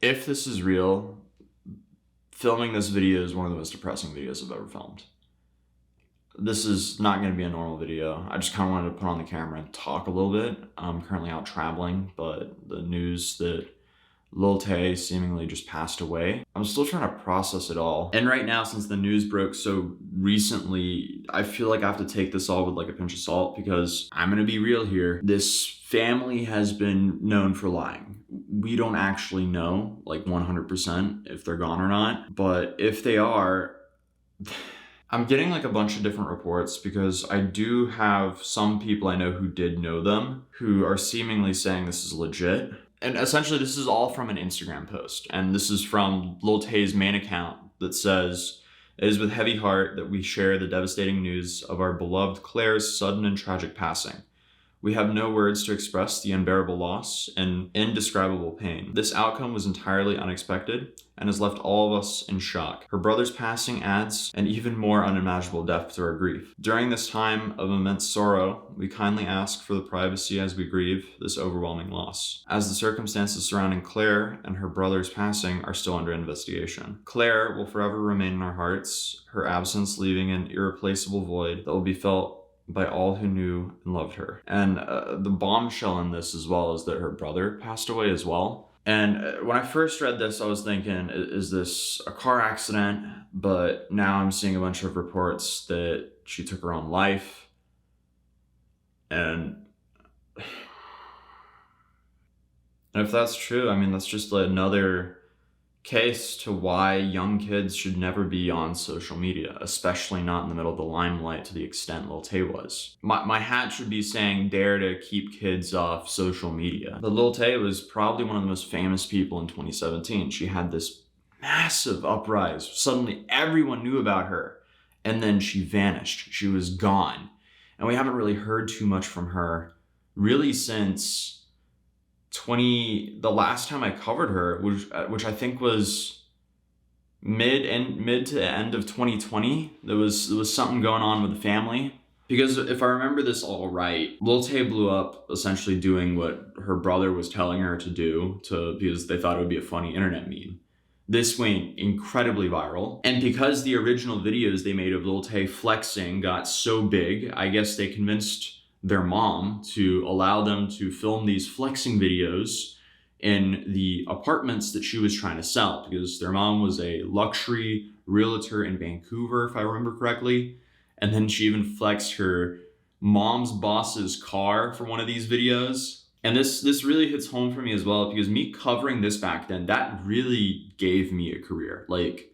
If this is real, filming this video is one of the most depressing videos I've ever filmed. This is not going to be a normal video. I just kind of wanted to put on the camera and talk a little bit. I'm currently out traveling, but the news that Lil Tay seemingly just passed away, I'm still trying to process it all. And right now, since the news broke so recently, I feel like I have to take this all with like a pinch of salt, because I'm gonna be real here. This family has been known for lying. We don't actually know like 100% if they're gone or not, but if they are, I'm getting like a bunch of different reports, because I do have some people I know who did know them who are seemingly saying this is legit. And essentially this is all from an Instagram post. And this is from Lil Tay's main account that says, "It is with heavy heart that we share the devastating news of our beloved Claire's sudden and tragic passing. We have no words to express the unbearable loss and indescribable pain. This outcome was entirely unexpected and has left all of us in shock. Her brother's passing adds an even more unimaginable depth to our grief. During this time of immense sorrow, we kindly ask for the privacy as we grieve this overwhelming loss, as the circumstances surrounding Claire and her brother's passing are still under investigation. Claire will forever remain in our hearts, her absence leaving an irreplaceable void that will be felt by all who knew and loved her." And the bombshell in this as well is that her brother passed away as well. And when I first read this, I was thinking, is this a car accident? But now I'm seeing a bunch of reports that she took her own life. And if that's true, I mean, that's just another case to why young kids should never be on social media, especially not in the middle of the limelight to the extent Lil Tay was. My hat should be saying dare to keep kids off social media. But Lil Tay was probably one of the most famous people in 2017. She had this massive uprise. Suddenly everyone knew about her, and then she vanished. She was gone. And we haven't really heard too much from her really since the last time I covered her, which I think was mid to end of 2020. There was something going on with the family, because if I remember this all right, Lil Tay blew up essentially doing what her brother was telling her to do, because they thought it would be a funny internet meme. This went incredibly viral, and because the original videos they made of Lil Tay flexing got so big, I guess they convinced their mom to allow them to film these flexing videos in the apartments that she was trying to sell, because their mom was a luxury realtor in Vancouver, if I remember correctly. And then she even flexed her mom's boss's car for one of these videos. And this really hits home for me as well, because me covering this back then, that really gave me a career. Like,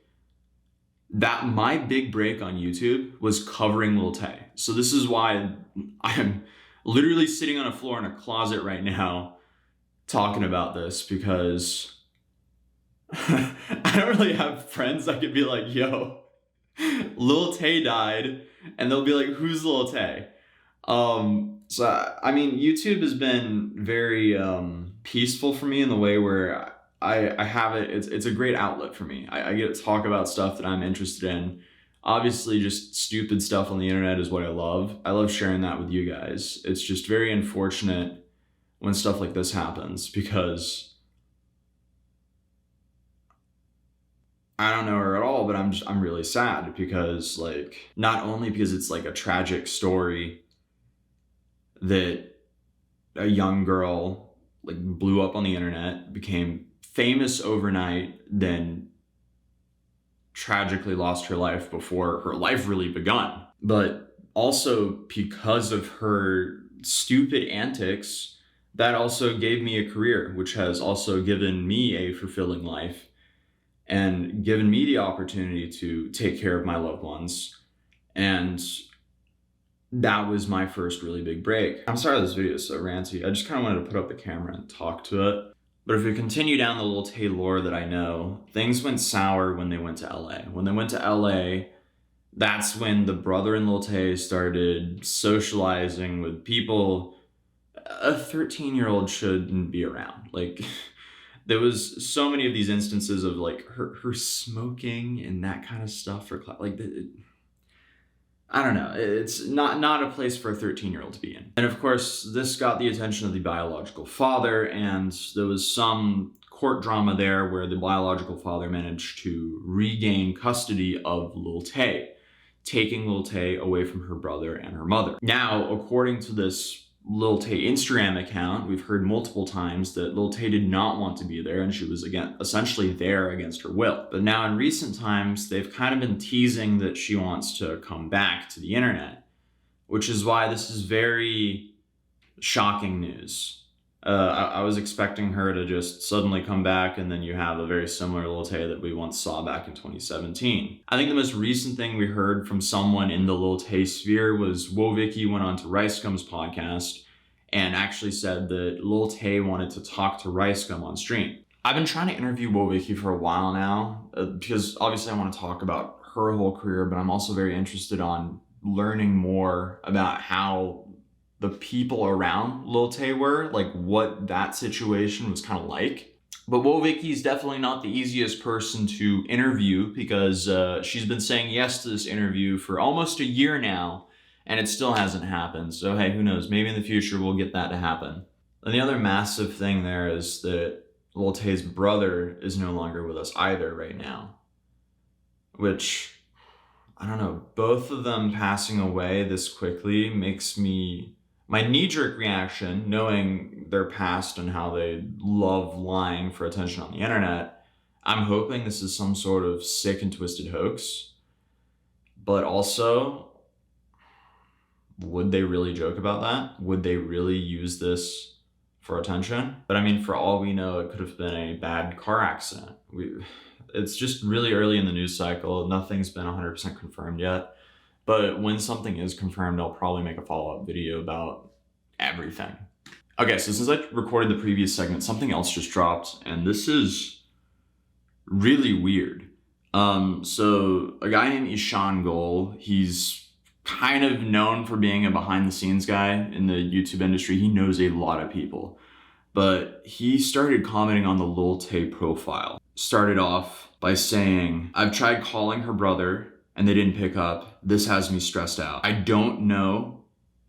that my big break on YouTube was covering Lil Tay. So this is why I'm literally sitting on a floor in a closet right now talking about this, because I don't really have friends that could be like, yo, Lil Tay died, and they'll be like, who's Lil Tay? So I mean, YouTube has been very peaceful for me in the way where I have it's a great outlet for me. I get to talk about stuff that I'm interested in. Obviously, just stupid stuff on the internet is what I love. I love sharing that with you guys. It's just very unfortunate when stuff like this happens, because I don't know her at all, but I'm really sad, because like, not only because it's like a tragic story that a young girl like blew up on the internet, became famous overnight, then tragically lost her life before her life really begun. But also because of her stupid antics, that also gave me a career, which has also given me a fulfilling life and given me the opportunity to take care of my loved ones. And that was my first really big break. I'm sorry this video is so ranty. I just kind of wanted to put up the camera and talk to it. But if we continue down the Lil Tay lore that I know, things went sour when they went to LA. When they went to LA, that's when the brother and Lil Tay started socializing with people a 13-year-old shouldn't be around. Like, there was so many of these instances of like her smoking and that kind of stuff for like I don't know. It's not a place for a 13-year-old to be in. And of course, this got the attention of the biological father, and there was some court drama there where the biological father managed to regain custody of Lil Tay, taking Lil Tay away from her brother and her mother. Now, according to this Lil Tay Instagram account, we've heard multiple times that Lil Tay did not want to be there and she was, again, essentially there against her will. But now in recent times, they've kind of been teasing that she wants to come back to the internet, which is why this is very shocking news. I was expecting her to just suddenly come back and then you have a very similar Lil Tay that we once saw back in 2017. I think the most recent thing we heard from someone in the Lil Tay sphere was Vicky went on to Ricegum's podcast and actually said that Lil Tay wanted to talk to Ricegum on stream. I've been trying to interview Vicky for a while now because obviously I want to talk about her whole career, but I'm also very interested on learning more about how the people around Lil Tay were, like what that situation was kind of like. But Vicky's definitely not the easiest person to interview because she's been saying yes to this interview for almost a year now, and it still hasn't happened. So hey, who knows? Maybe in the future we'll get that to happen. And the other massive thing there is that Lil Tay's brother is no longer with us either right now, which, I don't know, both of them passing away this quickly makes me... My knee-jerk reaction, knowing their past and how they love lying for attention on the internet, I'm hoping this is some sort of sick and twisted hoax. But also, would they really joke about that? Would they really use this for attention? But I mean, for all we know, it could have been a bad car accident. It's just really early in the news cycle. Nothing's been 100% confirmed yet. But when something is confirmed, I'll probably make a follow-up video about everything. Okay, so since I recorded the previous segment, something else just dropped, and this is really weird. So a guy named Ishan Gol, he's kind of known for being a behind-the-scenes guy in the YouTube industry. He knows a lot of people. But he started commenting on the Lil Tay profile. Started off by saying, "I've tried calling her brother, and they didn't pick up. This has me stressed out. I don't know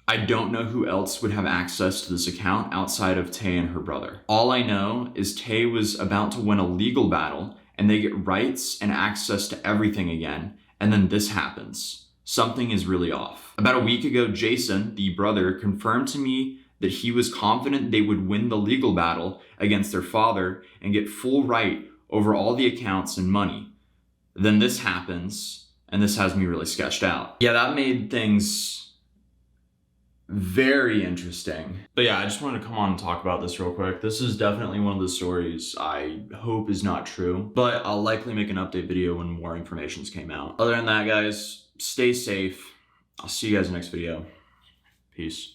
who else would have access to this account outside of Tay and her brother. All I know is Tay was about to win a legal battle and they get rights and access to everything again. And then this happens. Something is really off." About a week ago, Jason, the brother, confirmed to me that he was confident they would win the legal battle against their father and get full right over all the accounts and money. Then this happens. And this has me really sketched out. Yeah, that made things very interesting. But yeah, I just wanted to come on and talk about this real quick. This is definitely one of the stories I hope is not true, but I'll likely make an update video when more information came out. Other than that, guys, stay safe. I'll see you guys in the next video. Peace.